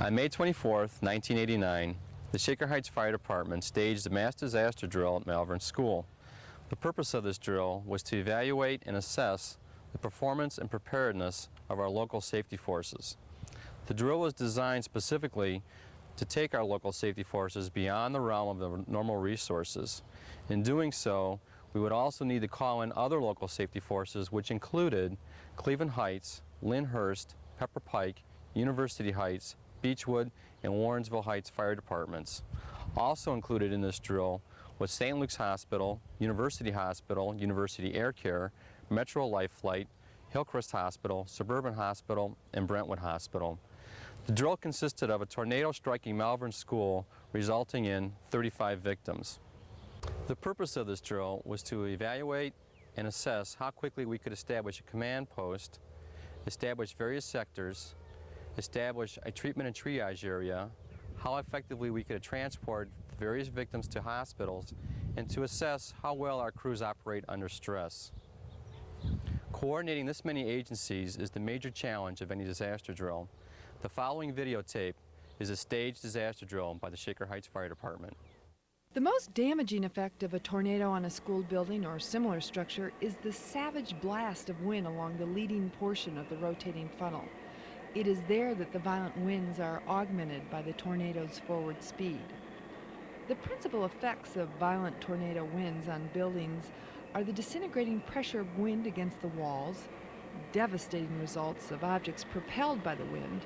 On May 24, 1989, the Shaker Heights Fire Department staged a mass disaster drill at Malvern School. The purpose of this drill was to evaluate and assess the performance and preparedness of our local safety forces. The drill was designed specifically to take our local safety forces beyond the realm of the normal resources. In doing so, we would also need to call in other local safety forces, which included Cleveland Heights, Lyndhurst, Pepper Pike, University Heights, Beechwood, and Warrensville Heights fire departments. Also included in this drill was St. Luke's Hospital, University Hospital, University Air Care, Metro Life Flight, Hillcrest Hospital, Suburban Hospital, and Brentwood Hospital. The drill consisted of a tornado striking Malvern School, resulting in 35 victims. The purpose of this drill was to evaluate and assess how quickly we could establish a command post, establish various sectors, establish a treatment and triage area, how effectively we could transport the various victims to hospitals, and to assess how well our crews operate under stress. Coordinating this many agencies is the major challenge of any disaster drill. The following videotape is a staged disaster drill by the Shaker Heights Fire Department. The most damaging effect of a tornado on a school building or similar structure is the savage blast of wind along the leading portion of the rotating funnel. It is there that the violent winds are augmented by the tornado's forward speed. The principal effects of violent tornado winds on buildings are the disintegrating pressure of wind against the walls, devastating results of objects propelled by the wind,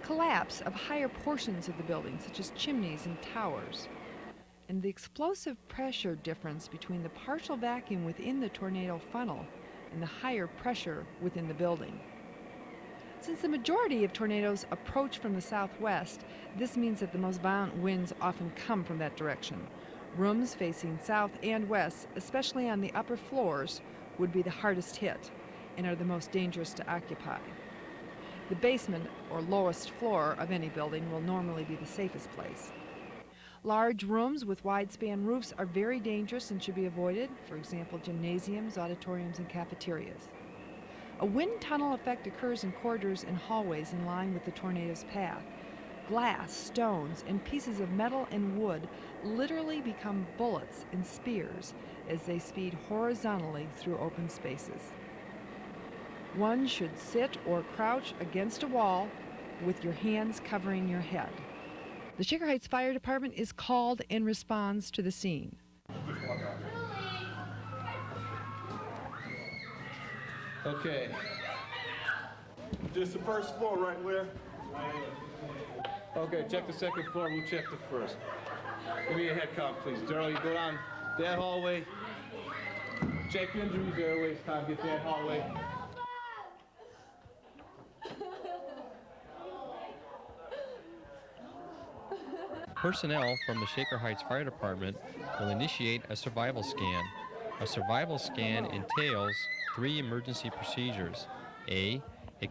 collapse of higher portions of the building, such as chimneys and towers, and the explosive pressure difference between the partial vacuum within the tornado funnel and the higher pressure within the building. Since the majority of tornadoes approach from the southwest, this means that the most violent winds often come from that direction. Rooms facing south and west, especially on the upper floors, would be the hardest hit and are the most dangerous to occupy. The basement, or lowest floor, of any building will normally be the safest place. Large rooms with wide-span roofs are very dangerous and should be avoided, for example, gymnasiums, auditoriums, and cafeterias. A wind tunnel effect occurs in corridors and hallways in line with the tornado's path. Glass, stones, and pieces of metal and wood literally become bullets and spears as they speed horizontally through open spaces. One should sit or crouch against a wall with your hands covering your head. The Shaker Heights Fire Department is called and responds to the scene. Okay. Just the first floor, right, Leah? Okay, check the second floor, we'll check the first. Give me a head count, please. Darryl, you go down that hallway. Check injuries, airways, Tom, get that hallway. Personnel from the Shaker Heights Fire Department will initiate a survival scan. A survival scan entails 3 emergency procedures. A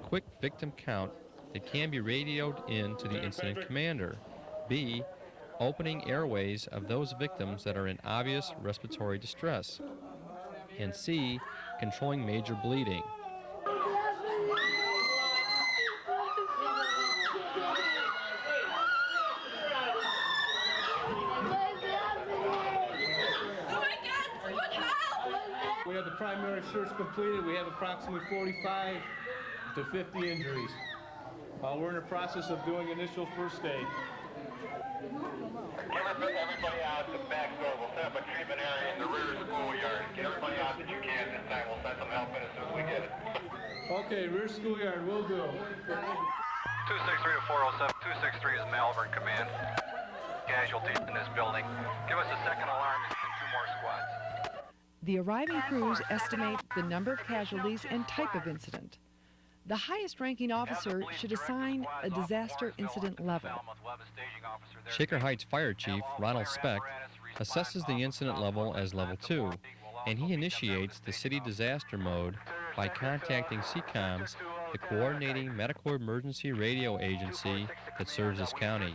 quick victim count that can be radioed in to the incident commander. B, opening airways of those victims that are in obvious respiratory distress. And C, controlling major bleeding. We have the primary search completed. We have approximately 45 to 50 injuries. We're in the process of doing initial first aid. Get everybody out the back door. We'll set up a treatment area in the rear schoolyard. Get everybody out that you can this time. We'll send some help in as soon as we get it. Okay, rear schoolyard, will do. 263 to 407. 263 is Malvern Command. Casualties in this building. Give us a second alarm and 2 more squads. The arriving crews estimate the number of casualties and type of incident. The highest-ranking officer should assign a disaster incident level. Shaker Heights Fire Chief Ronald Speck assesses the incident level as level 2, and he initiates the city disaster mode by contacting CCOMS, the coordinating medical emergency radio agency that serves this county.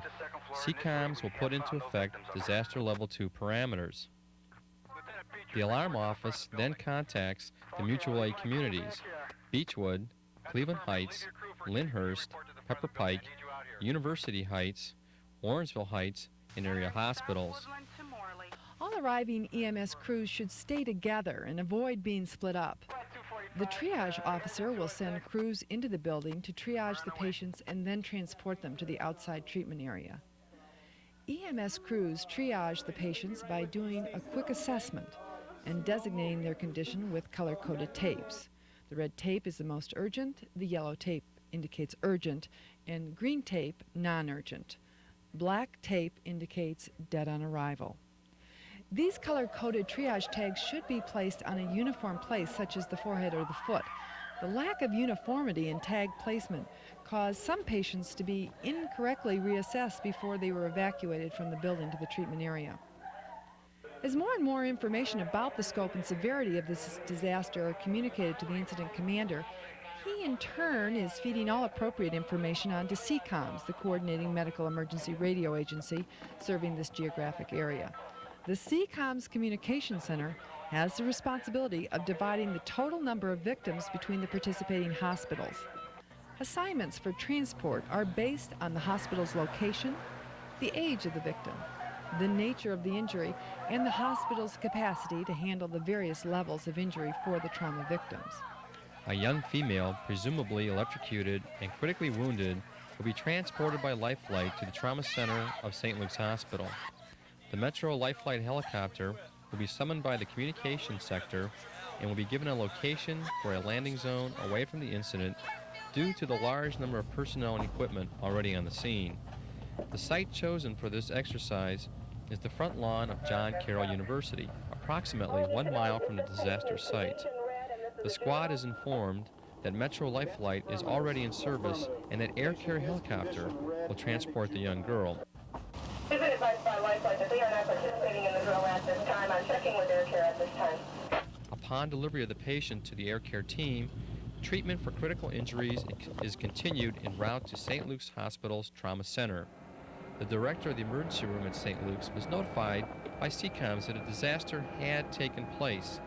CCOMS will put into effect disaster level 2 parameters. The alarm office then contacts the mutual aid communities, Beechwood, Cleveland Heights, Lyndhurst, Pepper Pike, University Heights, Warrensville Heights, and area hospitals. All arriving EMS crews should stay together and avoid being split up. The triage officer will send crews into the building to triage the patients and then transport them to the outside treatment area. EMS crews triage the patients by doing a quick assessment and designating their condition with color-coded tapes. The red tape is the most urgent, the yellow tape indicates urgent, and green tape non-urgent. Black tape indicates dead on arrival. These color-coded triage tags should be placed on a uniform place, such as the forehead or the foot. The lack of uniformity in tag placement caused some patients to be incorrectly reassessed before they were evacuated from the building to the treatment area. As more and more information about the scope and severity of this disaster are communicated to the incident commander, he in turn is feeding all appropriate information on to CCOMS, the Coordinating Medical Emergency Radio Agency serving this geographic area. The CCOMS Communication Center has the responsibility of dividing the total number of victims between the participating hospitals. Assignments for transport are based on the hospital's location, the age of the victim, the nature of the injury, and the hospital's capacity to handle the various levels of injury for the trauma victims. A young female, presumably electrocuted and critically wounded, will be transported by Life Flight to the Trauma Center of St. Luke's Hospital. The Metro Life Flight helicopter will be summoned by the communications sector and will be given a location for a landing zone away from the incident due to the large number of personnel and equipment already on the scene. The site chosen for this exercise is the front lawn of John Carroll University, approximately 1 mile from the disaster site. The squad is informed that Metro Life Flight is already in service and that Air Care helicopter will transport the young girl. We've been advised by Life Flight that they are not participating in the drill at this time. I'm checking with Air Care at this time. Upon delivery of the patient to the Air Care team, treatment for critical injuries is continued en route to St. Luke's Hospital's Trauma Center. The director of the emergency room at St. Luke's was notified by CCOMS that a disaster had taken place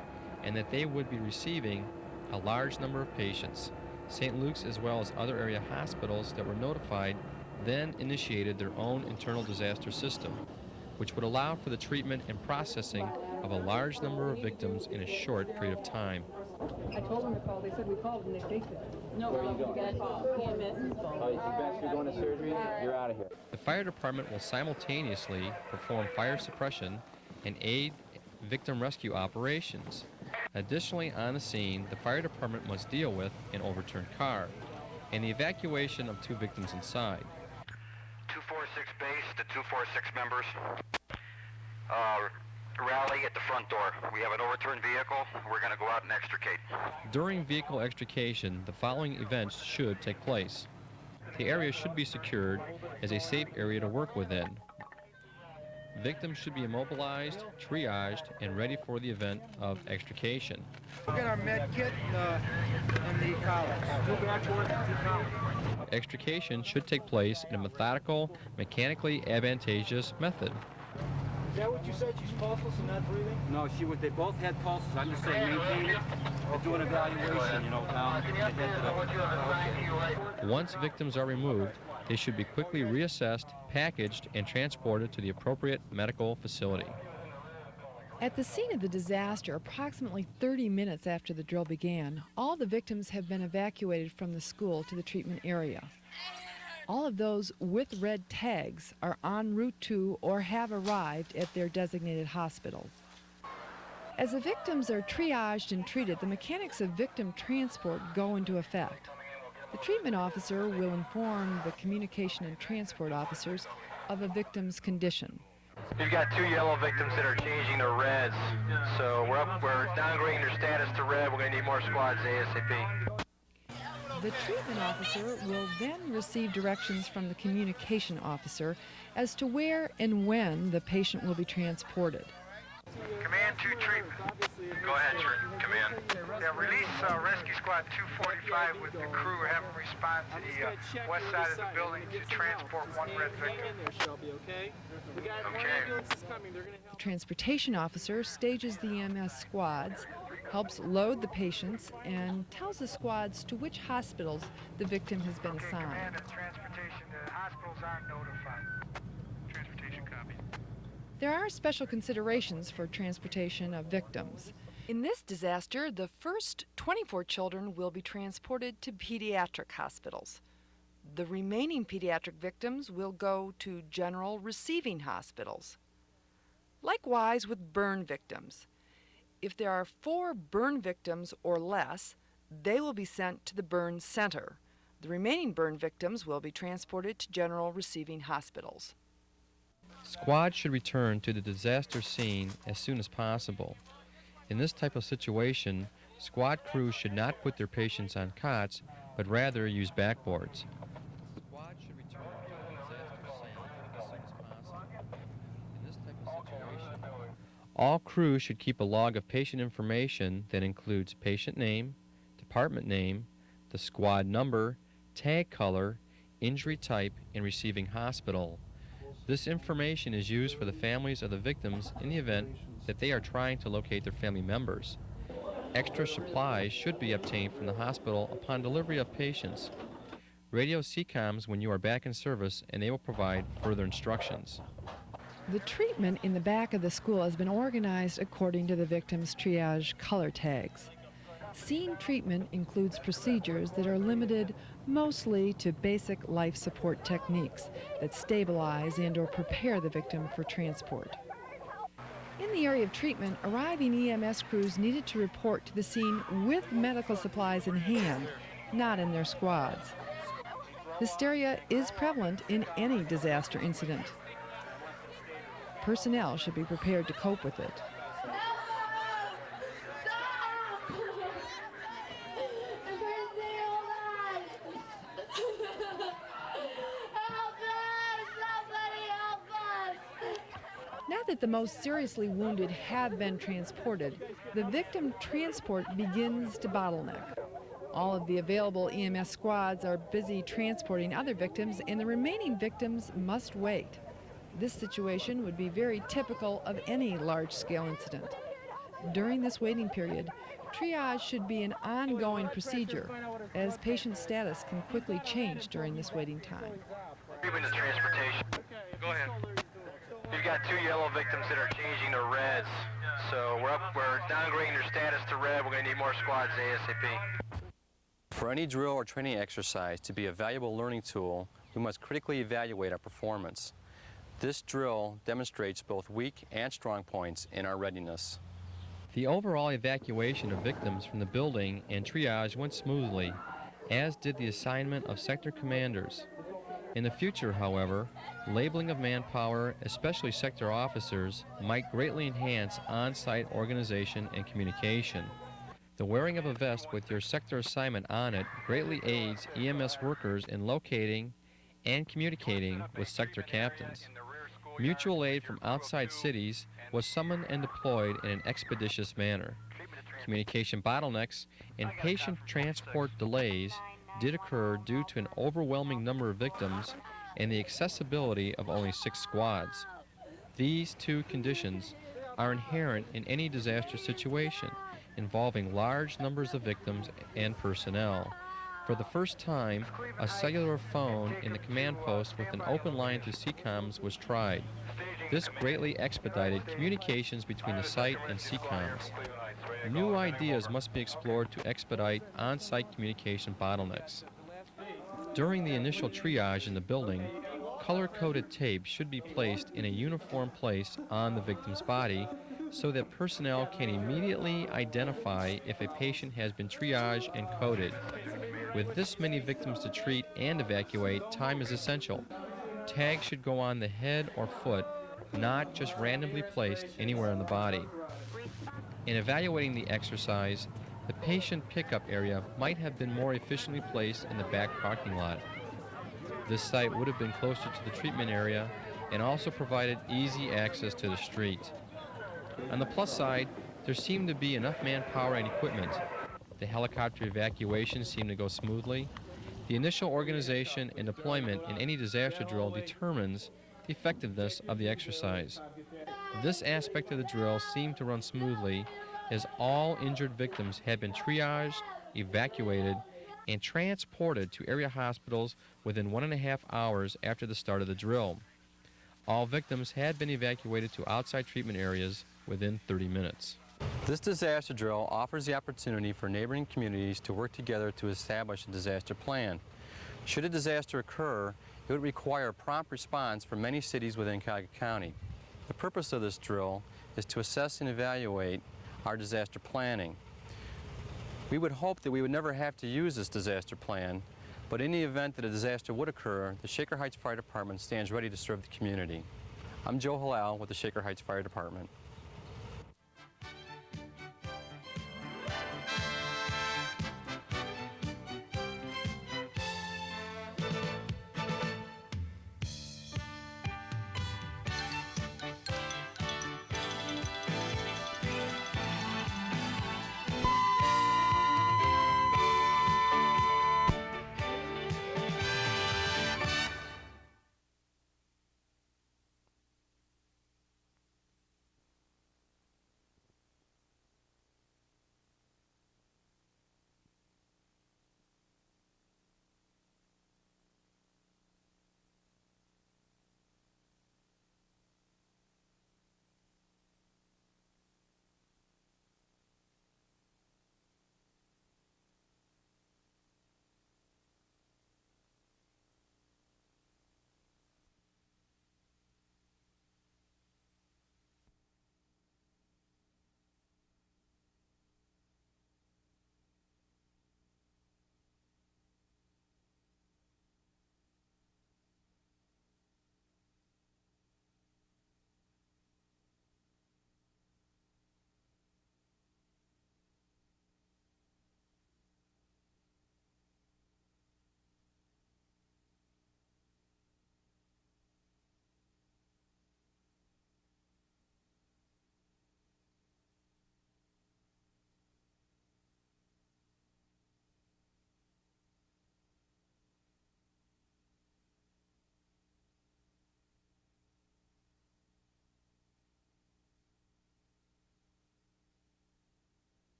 and that they would be receiving a large number of patients. St. Luke's, as well as other area hospitals that were notified, then initiated their own internal disaster system, which would allow for the treatment and processing of a large number of victims in a short period of time. I told them to call. They said we called and they faked it. No, Where are you going? you got PMS's phone. Oh, you think best you're going to surgery? You're out of here. The fire department will simultaneously perform fire suppression and aid victim rescue operations. Additionally, on the scene, the fire department must deal with an overturned car and the evacuation of 2 victims inside. 246 base, the 246 members. Rally at the front door. We have an overturned vehicle. We're going to go out and extricate. During vehicle extrication, the following events should take place. The area should be secured as a safe area to work within. Victims should be immobilized, triaged, and ready for the event of extrication. We'll get our med kit and the collars. Extrication should take place in a methodical, mechanically advantageous method. Is that what you said? She's pulseless and not breathing? No, they both had pulses. I'm just saying maintain it and do an evaluation, you know, down the head to the... Once victims are removed, they should be quickly reassessed, packaged, and transported to the appropriate medical facility. At the scene of the disaster, approximately 30 minutes after the drill began, all the victims have been evacuated from the school to the treatment area. All of those with red tags are en route to or have arrived at their designated hospitals. As the victims are triaged and treated, the mechanics of victim transport go into effect. The treatment officer will inform the communication and transport officers of a victim's condition. We've got 2 yellow victims that are changing to reds, so we're downgrading their status to red. We're going to need more squads ASAP. The treatment officer will then receive directions from the communication officer as to where and when the patient will be transported. Command 2 treatment. Go ahead, Command. Yeah, release Rescue Squad 245 with the crew. Have them respond to the west side of the building to transport 1 red victim. Okay. The transportation officer stages the EMS squads, helps load the patients, and tells the squads to which hospitals the victim has been assigned. Command of transportation to hospitals aren't notified. Transportation copy. There are special considerations for transportation of victims. In this disaster, the first 24 children will be transported to pediatric hospitals. The remaining pediatric victims will go to general receiving hospitals. Likewise with burn victims. If there are 4 burn victims or less, they will be sent to the burn center. The remaining burn victims will be transported to general receiving hospitals. Squads should return to the disaster scene as soon as possible. In this type of situation, squad crews should not put their patients on cots, but rather use backboards. Squads should return to the disaster scene as soon as possible. In this type of situation, all crews should keep a log of patient information that includes patient name, department name, the squad number, tag color, injury type, and receiving hospital. This information is used for the families of the victims in the event that they are trying to locate their family members. Extra supplies should be obtained from the hospital upon delivery of patients. Radio CCOMs when you are back in service, and they will provide further instructions. The treatment in the back of the school has been organized according to the victim's triage color tags. Scene treatment includes procedures that are limited mostly to basic life support techniques that stabilize and/or prepare the victim for transport. In the area of treatment, arriving EMS crews needed to report to the scene with medical supplies in hand, not in their squads. Hysteria is prevalent in any disaster incident. Personnel should be prepared to cope with it. Now that the most seriously wounded have been transported, the victim transport begins to bottleneck. All of the available EMS squads are busy transporting other victims, and the remaining victims must wait. This situation would be very typical of any large-scale incident. During this waiting period, triage should be an ongoing procedure, as patient status can quickly change during this waiting time. Treatment and transportation. Go ahead. You've got 2 yellow victims that are changing to reds. So we're downgrading their status to red. We're going to need more squads ASAP. For any drill or training exercise to be a valuable learning tool, we must critically evaluate our performance. This drill demonstrates both weak and strong points in our readiness. The overall evacuation of victims from the building and triage went smoothly, as did the assignment of sector commanders. In the future, however, labeling of manpower, especially sector officers, might greatly enhance on-site organization and communication. The wearing of a vest with your sector assignment on it greatly aids EMS workers in locating and communicating with sector captains. Mutual aid from outside cities was summoned and deployed in an expeditious manner. Communication bottlenecks and patient transport delays did occur due to an overwhelming number of victims and the accessibility of only 6 squads. These 2 conditions are inherent in any disaster situation involving large numbers of victims and personnel. For the first time, a cellular phone in the command post with an open line to CCOMs was tried. This greatly expedited communications between the site and CCOMs. New ideas must be explored to expedite on-site communication bottlenecks. During the initial triage in the building, color-coded tape should be placed in a uniform place on the victim's body so that personnel can immediately identify if a patient has been triaged and coded. With this many victims to treat and evacuate, time is essential. Tags should go on the head or foot, not just randomly placed anywhere on the body. In evaluating the exercise, the patient pickup area might have been more efficiently placed in the back parking lot. This site would have been closer to the treatment area and also provided easy access to the street. On the plus side, there seemed to be enough manpower and equipment. The helicopter evacuation seemed to go smoothly. The initial organization and deployment in any disaster drill determines the effectiveness of the exercise. This aspect of the drill seemed to run smoothly as all injured victims had been triaged, evacuated, and transported to area hospitals within 1.5 hours after the start of the drill. All victims had been evacuated to outside treatment areas within 30 minutes. This disaster drill offers the opportunity for neighboring communities to work together to establish a disaster plan. Should a disaster occur, it would require a prompt response from many cities within Cuyahoga County. The purpose of this drill is to assess and evaluate our disaster planning. We would hope that we would never have to use this disaster plan, but in the event that a disaster would occur, the Shaker Heights Fire Department stands ready to serve the community. I'm Joe Halal with the Shaker Heights Fire Department.